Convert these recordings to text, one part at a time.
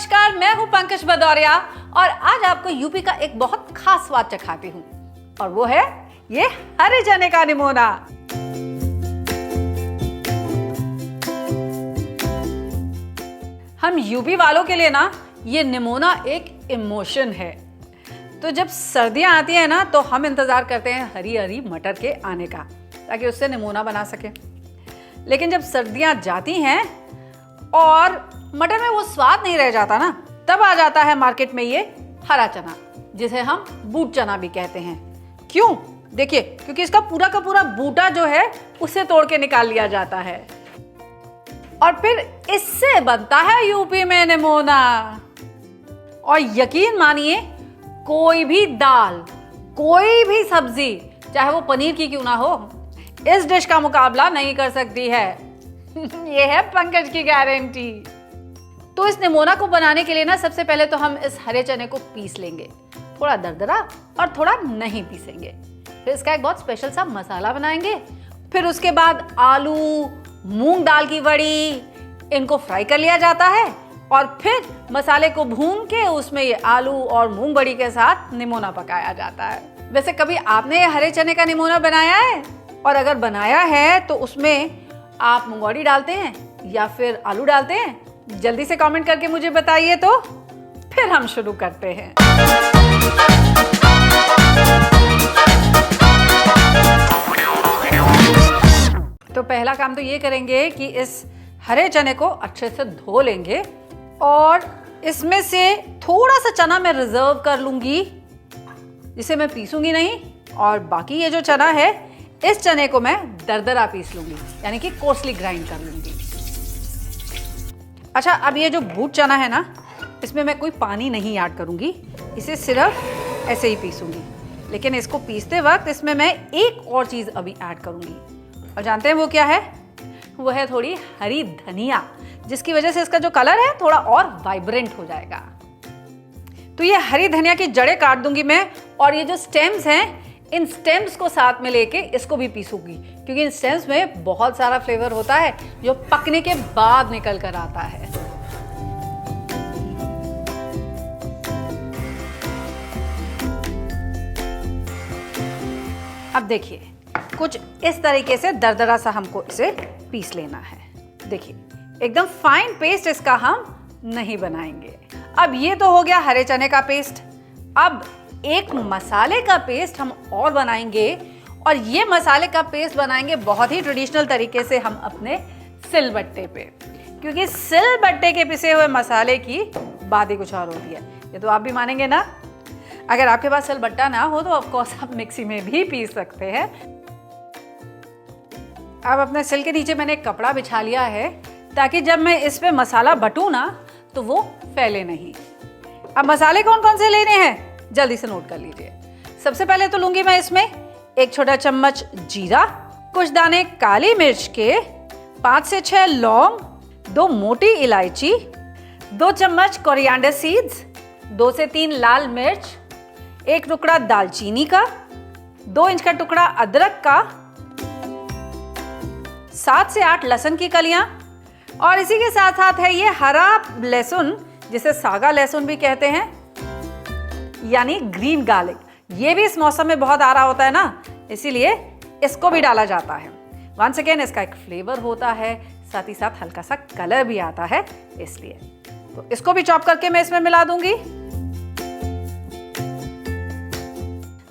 नमस्कार, मैं हूं पंकज भदौरिया और आज आपको यूपी का एक बहुत खास स्वाद चखाती हूं और वो है ये हरे चने का निमोना। हम यूपी वालों के लिए ना ये निमोना एक इमोशन है। तो जब सर्दियां आती है ना तो हम इंतजार करते हैं हरी हरी मटर के आने का, ताकि उससे निमोना बना सके। लेकिन जब सर्दियां जाती हैं और मटर में वो स्वाद नहीं रह जाता ना, तब आ जाता है मार्केट में ये हरा चना, जिसे हम बूट चना भी कहते हैं। क्यों? देखिए, क्योंकि इसका पूरा का पूरा बूटा जो है उसे तोड़ के निकाल लिया जाता है और फिर इससे बनता है यूपी में निमोना। और यकीन मानिए, कोई भी दाल, कोई भी सब्जी, चाहे वो पनीर की क्यों ना हो, इस डिश का मुकाबला नहीं कर सकती है। ये है पंकज की गारंटी। तो इस निमोना को बनाने के लिए ना सबसे पहले तो हम इस हरे चने को पीस लेंगे, थोड़ा दरदरा और थोड़ा नहीं पीसेंगे। फिर इसका एक बहुत स्पेशल सा मसाला बनाएंगे। फिर उसके बाद आलू, मूंग दाल की वड़ी, इनको फ्राई कर लिया जाता है और फिर मसाले को भून के उसमें ये आलू और मूंग बड़ी के साथ निमोना पकाया जाता है। वैसे कभी आपने हरे चने का निमोना बनाया है? और अगर बनाया है तो उसमें आप मूंग बड़ी डालते हैं या फिर आलू डालते हैं? जल्दी से कमेंट करके मुझे बताइए, तो फिर हम शुरू करते हैं। तो पहला काम तो ये करेंगे कि इस हरे चने को अच्छे से धो लेंगे और इसमें से थोड़ा सा चना मैं रिजर्व कर लूंगी, जिसे मैं पीसूंगी नहीं, और बाकी ये जो चना है इस चने को मैं दरदरा पीस लूंगी, यानी कि कोर्सली ग्राइंड कर लूंगी। अच्छा, अब ये जो बूट चना है ना, इसमें मैं कोई पानी नहीं ऐड करूंगी, इसे सिर्फ ऐसे ही पीसूंगी। लेकिन इसको पीसते वक्त इसमें मैं एक और चीज़ अभी ऐड करूंगी, और जानते हैं वो क्या है? वो है थोड़ी हरी धनिया, जिसकी वजह से इसका जो कलर है थोड़ा और वाइब्रेंट हो जाएगा। तो ये हरी धनिया की जड़ें काट दूंगी मैं, और ये जो स्टेम्स हैं, इन स्टेम्स को साथ में लेके इसको भी पीसूंगी, क्योंकि इन स्टेम्स में बहुत सारा फ्लेवर होता है जो पकने के बाद निकल कर आता है। अब देखिए, कुछ इस तरीके से दरदरा सा हमको इसे पीस लेना है। देखिए, एकदम फाइन पेस्ट इसका हम नहीं बनाएंगे। अब ये तो हो गया हरे चने का पेस्ट। अब एक मसाले का पेस्ट हम और बनाएंगे, और ये मसाले का पेस्ट बनाएंगे बहुत ही ट्रेडिशनल तरीके से हम अपने सिलबट्टे पे, क्योंकि सिलबट्टे के पिसे हुए मसाले की बात ही कुछ और होती है। ये तो आप भी मानेंगे ना। अगर आपके पास सिलबट्टा ना हो तो ऑफ कोर्स आप मिक्सी में भी पीस सकते हैं। अब अपने सिल के नीचे मैंने एक कपड़ा बिछा लिया है, ताकि जब मैं इस पे मसाला बटूं ना तो वो फैले नहीं। अब मसाले कौन कौन से लेने हैं, जल्दी से नोट कर लीजिए। सबसे पहले तो लूंगी मैं इसमें एक छोटा चम्मच जीरा, कुछ दाने काली मिर्च के, 5 से 6 लौंग, 2 मोटी इलायची, 2 चम्मच कोरिएंडर सीड्स, 2 से 3 लाल मिर्च, 1 टुकड़ा दालचीनी का, 2 इंच का टुकड़ा अदरक का, 7 से 8 लहसुन की कलियां, और इसी के साथ साथ है ये हरा लहसुन, जिसे सागा लहसुन भी कहते हैं, यानी ग्रीन गार्लिक। ये भी इस मौसम में बहुत आ रहा होता है ना, इसीलिए इसको भी डाला जाता है। वंस अगेन, इसका एक फ्लेवर होता है, साथ ही साथ हल्का सा कलर भी आता है, इसलिए तो इसको भी चॉप करके मैं इसमें मिला दूंगी।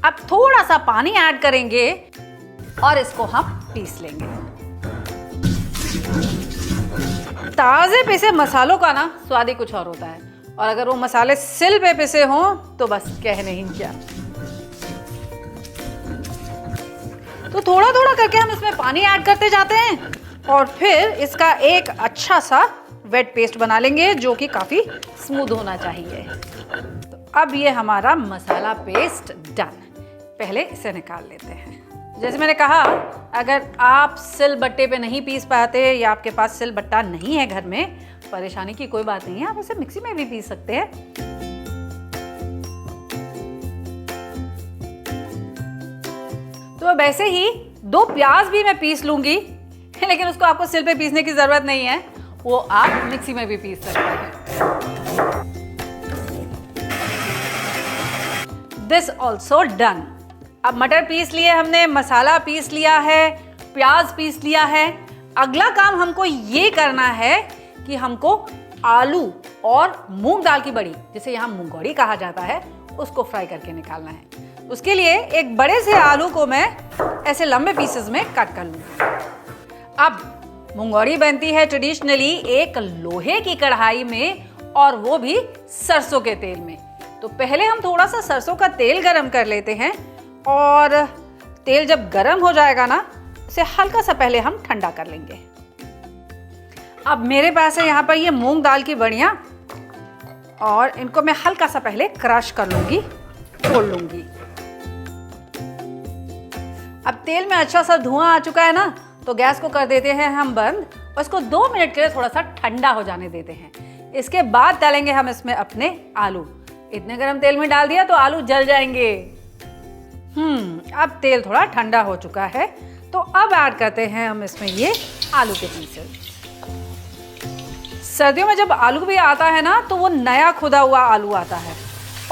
अब थोड़ा सा पानी ऐड करेंगे और इसको हम पीस लेंगे। ताजे पिसे मसालों का ना स्वाद ही कुछ और होता है, और अगर वो मसाले सिल पे पिसे हों तो बस कह नहीं क्या। तो थोड़ा थोड़ा करके हम इसमें पानी ऐड करते जाते हैं और फिर इसका एक अच्छा सा वेट पेस्ट बना लेंगे, जो कि काफी स्मूथ होना चाहिए। तो अब ये हमारा मसाला पेस्ट डन। पहले इसे निकाल लेते हैं। जैसे मैंने कहा, अगर आप सिलबट्टे पे नहीं पीस पाते या आपके पास सिलबट्टा नहीं है घर में, परेशानी की कोई बात नहीं है, आप इसे मिक्सी में भी पीस सकते हैं। तो अब ऐसे ही 2 प्याज भी मैं पीस लूंगी, लेकिन उसको आपको सिल पे पीसने की जरूरत नहीं है, वो आप मिक्सी में भी पीस सकते हैं। This also done. अब मटर पीस लिए हमने, मसाला पीस लिया है, प्याज पीस लिया है। अगला काम हमको ये करना है कि हमको आलू और मूंग दाल की बड़ी, जिसे यहाँ मूंगौड़ी कहा जाता है, उसको फ्राई करके निकालना है। उसके लिए एक बड़े से आलू को मैं ऐसे लंबे पीसेस में कट कर लूँगी। अब मूंगौड़ी बनती है ट्रेडिशनली एक लोहे की कढ़ाई में, और वो भी सरसों के तेल में। तो पहले हम थोड़ा सा सरसों का तेल गरम कर लेते हैं, और तेल जब गरम हो जाएगा ना, उसे हल्का सा पहले हम ठंडा कर लेंगे। अब मेरे पास है यहाँ पर ये मूंग दाल की बड़ियाँ, और इनको मैं हल्का सा पहले क्रश कर लूँगी, तोड़ लूँगी। अब तेल में अच्छा सा धुआं आ चुका है ना, तो गैस को कर देते हैं हम बंद, और इसको 2 मिनट के लिए थोड़ा सा ठंडा हो जाने देते हैं। इसके बाद डालेंगे हम इसमें अपने आलू। इतने गरम तेल में डाल दिया तो आलू जल जाएंगे। अब तेल थोड़ा ठंडा हो चुका है, तो अब ऐड करते हैं हम इसमें ये आलू के पीसेस। सर्दियों में जब आलू भी आता है ना, तो वो नया खुदा हुआ आलू आता है,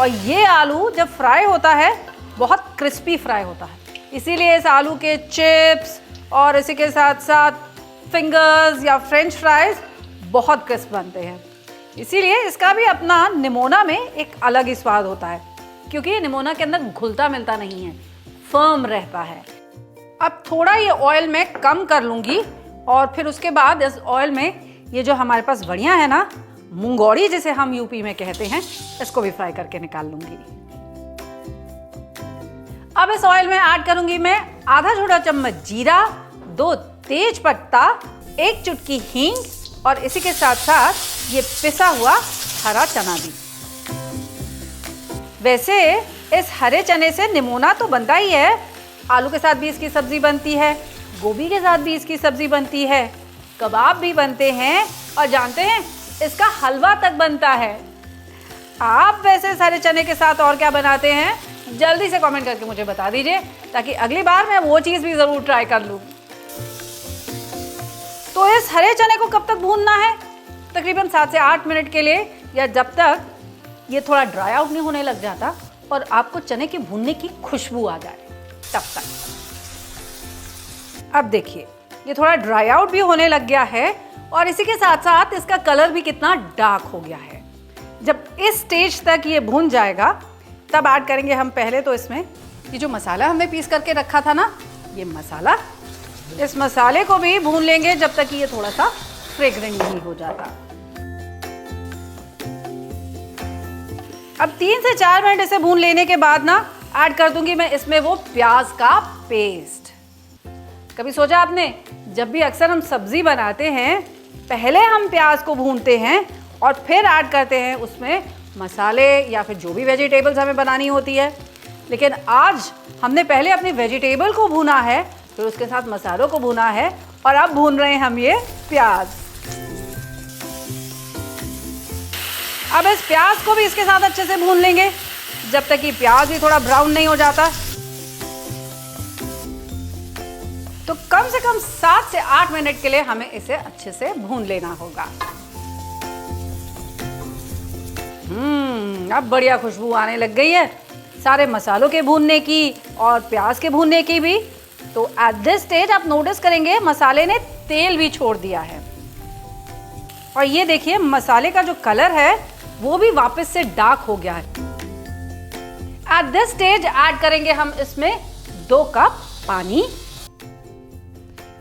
और ये आलू जब फ्राई होता है बहुत क्रिस्पी फ्राई होता है। इसीलिए इस आलू के चिप्स और इसी के साथ साथ फिंगर्स या फ्रेंच फ्राइज बहुत क्रिस्प बनते हैं। इसीलिए इसका भी अपना निमोना में एक अलग ही स्वाद होता है, क्योंकि ये निमोना के अंदर घुलता मिलता नहीं है, फर्म रहता है। अब थोड़ा ये ऑयल मैं कम कर लूँगी, और फिर उसके बाद इस ऑयल में ये जो हमारे पास बड़ियाँ हैं ना, मूंगौड़ी जिसे हम यूपी में कहते हैं, इसको भी फ्राई करके निकाल लूँगी। अब इस ऑयल में ऐड करूँगी मैं आधा छोटा चम्मच जीरा, 2 तेज पत्ता, 1 चुटकी हींग, और इसी के साथ साथ ये पिसा हुआ हरा चना भी। वैसे इस हरे चने से निमोना तो बनता ही है, आलू के साथ भी इसकी सब्जी बनती है, गोभी के साथ भी इसकी सब्जी बनती है, कबाब भी बनते हैं, और जानते हैं इसका हलवा तक बनता है। आप वैसे हरे चने के साथ और क्या बनाते हैं, जल्दी से कमेंट करके मुझे बता दीजिए, ताकि अगली बार मैं वो चीज़ भी ज़रूर ट्राई कर लूँ। तो इस हरे चने को कब तक भूनना है? तकरीबन 7 से 8 मिनट के लिए, या जब तक ये थोड़ा ड्राई आउट नहीं होने लग जाता और आपको चने की भूनने की खुशबू आ जाए, तब तक। अब देखिए ये थोड़ा ड्राई आउट भी होने लग गया है, और इसी के साथ साथ इसका कलर भी कितना डार्क हो गया है। जब इस स्टेज तक ये भून जाएगा, तब ऐड करेंगे हम पहले तो इसमें ये जो मसाला हमने पीस करके रखा था ना, ये मसाला, इस मसाले को भी भून लेंगे जब तक कि ये थोड़ा सा फ्रेग्रेंट नहीं हो जाता। अब 3 से 4 मिनट इसे भून लेने के बाद ना, ऐड कर दूंगी मैं इसमें वो प्याज का पेस्ट। कभी सोचा आपने, जब भी अक्सर हम सब्जी बनाते हैं, पहले हम प्याज को भूनते हैं और फिर ऐड करते हैं उसमें मसाले या फिर जो भी वेजिटेबल्स हमें बनानी होती है। लेकिन आज हमने पहले अपनी वेजिटेबल को भूना है, फिर उसके साथ मसालों को भूना है, और अब भून रहे हैं हम ये प्याज। अब इस प्याज को भी इसके साथ अच्छे से भून लेंगे, जब तक कि प्याज भी थोड़ा ब्राउन नहीं हो जाता। तो कम से कम 7 से 8 मिनट के लिए हमें इसे अच्छे से भून लेना होगा। अब बढ़िया खुशबू आने लग गई है, सारे मसालों के भूनने की और प्याज के भूनने की भी। तो एट दिस स्टेज आप नोटिस करेंगे मसाले ने तेल भी छोड़ दिया है, और ये देखिए मसाले का जो कलर है वो भी वापस से डार्क हो गया है। एट दिस स्टेज ऐड करेंगे हम इसमें 2 कप पानी,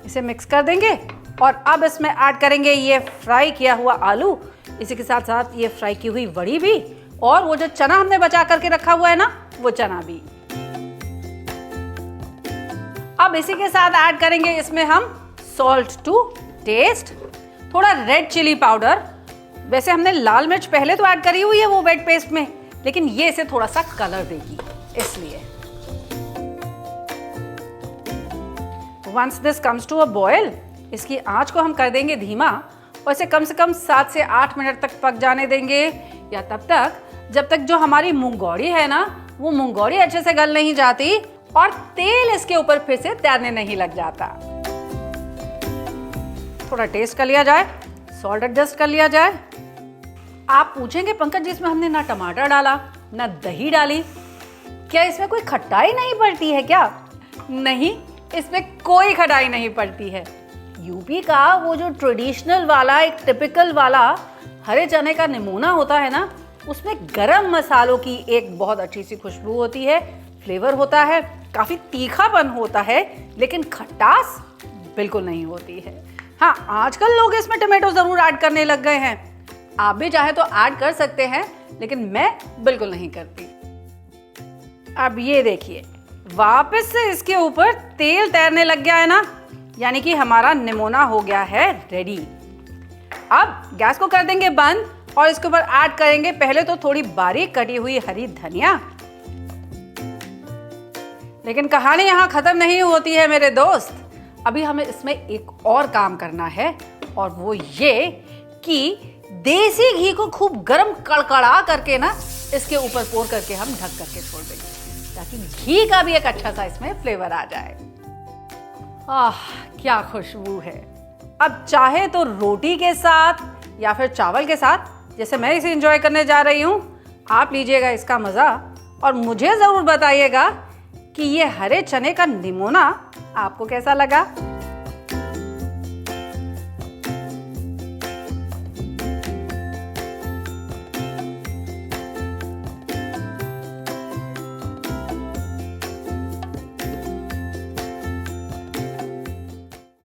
इसे मिक्स कर देंगे, और अब इसमें ऐड करेंगे ये फ्राई किया हुआ आलू, इसी के साथ साथ ये फ्राई की हुई बड़ी भी, और वो जो चना हमने बचा करके रखा हुआ है ना, वो चना भी। अब इसी के साथ ऐड करेंगे इसमें हम सॉल्ट टू टेस्ट, थोड़ा रेड चिली पाउडर। वैसे हमने लाल मिर्च पहले तो ऐड करी हुई है वो वेट पेस्ट में, लेकिन ये इसे थोड़ा सा कलर देगी इसलिए। Once this comes to a boil, इसकी आंच को हम कर देंगे धीमा, और इसे कम से कम 7 से 8 मिनट तक पक जाने देंगे, या तब तक जब तक जो हमारी मूंगौड़ी है ना, वो मूंगौड़ी अच्छे से गल नहीं जाती और तेल इसके ऊपर फिर से तैरने नहीं लग जाता। थोड़ा टेस्ट कर लिया जाए, सॉल्ट एडजस्ट कर लिया जाए, आप पूछेंगे पंकज जी इसमें हमने ना टमाटर डाला ना दही डाली, क्या इसमें कोई खटाई नहीं पड़ती है क्या? नहीं, इसमें कोई खटाई नहीं पड़ती है। यूपी का वो जो ट्रेडिशनल वाला एक टिपिकल वाला हरे चने का निमोना होता है ना, उसमें गरम मसालों की एक बहुत अच्छी सी खुशबू होती है, फ्लेवर होता है, काफ़ी तीखापन होता है, लेकिन खटास बिल्कुल नहीं होती है। हाँ, आजकल लोग इसमें टमाटो ज़रूर ऐड करने लग गए हैं। आप भी चाहे तो ऐड कर सकते हैं, लेकिन मैं बिल्कुल नहीं करती। अब ये देखिए, वापस से इसके ऊपर तेल तैरने लग गया है ना, यानी कि हमारा निमोना हो गया है रेडी। अब गैस को कर देंगे बंद और इसके ऊपर ऐड करेंगे पहले तो थोड़ी बारीक कटी हुई हरी धनिया। लेकिन कहानी यहाँ खत्म नहीं होती है मेरे दोस्त, अभी हमें इसमें एक और काम करना है, और वो ये कि देसी घी को खूब गरम कड़कड़ा करके ना इसके ऊपर पोर करके हम ढक करके छोड़ देंगे, ताकि घी का भी एक अच्छा सा इसमें फ्लेवर आ जाए। आह, क्या खुशबू है। अब चाहे तो रोटी के साथ या फिर चावल के साथ, जैसे मैं इसे एंजॉय करने जा रही हूँ, आप लीजिएगा इसका मज़ा और मुझे ज़रूर बताइएगा कि ये हरे चने का निमोना आपको कैसा लगा।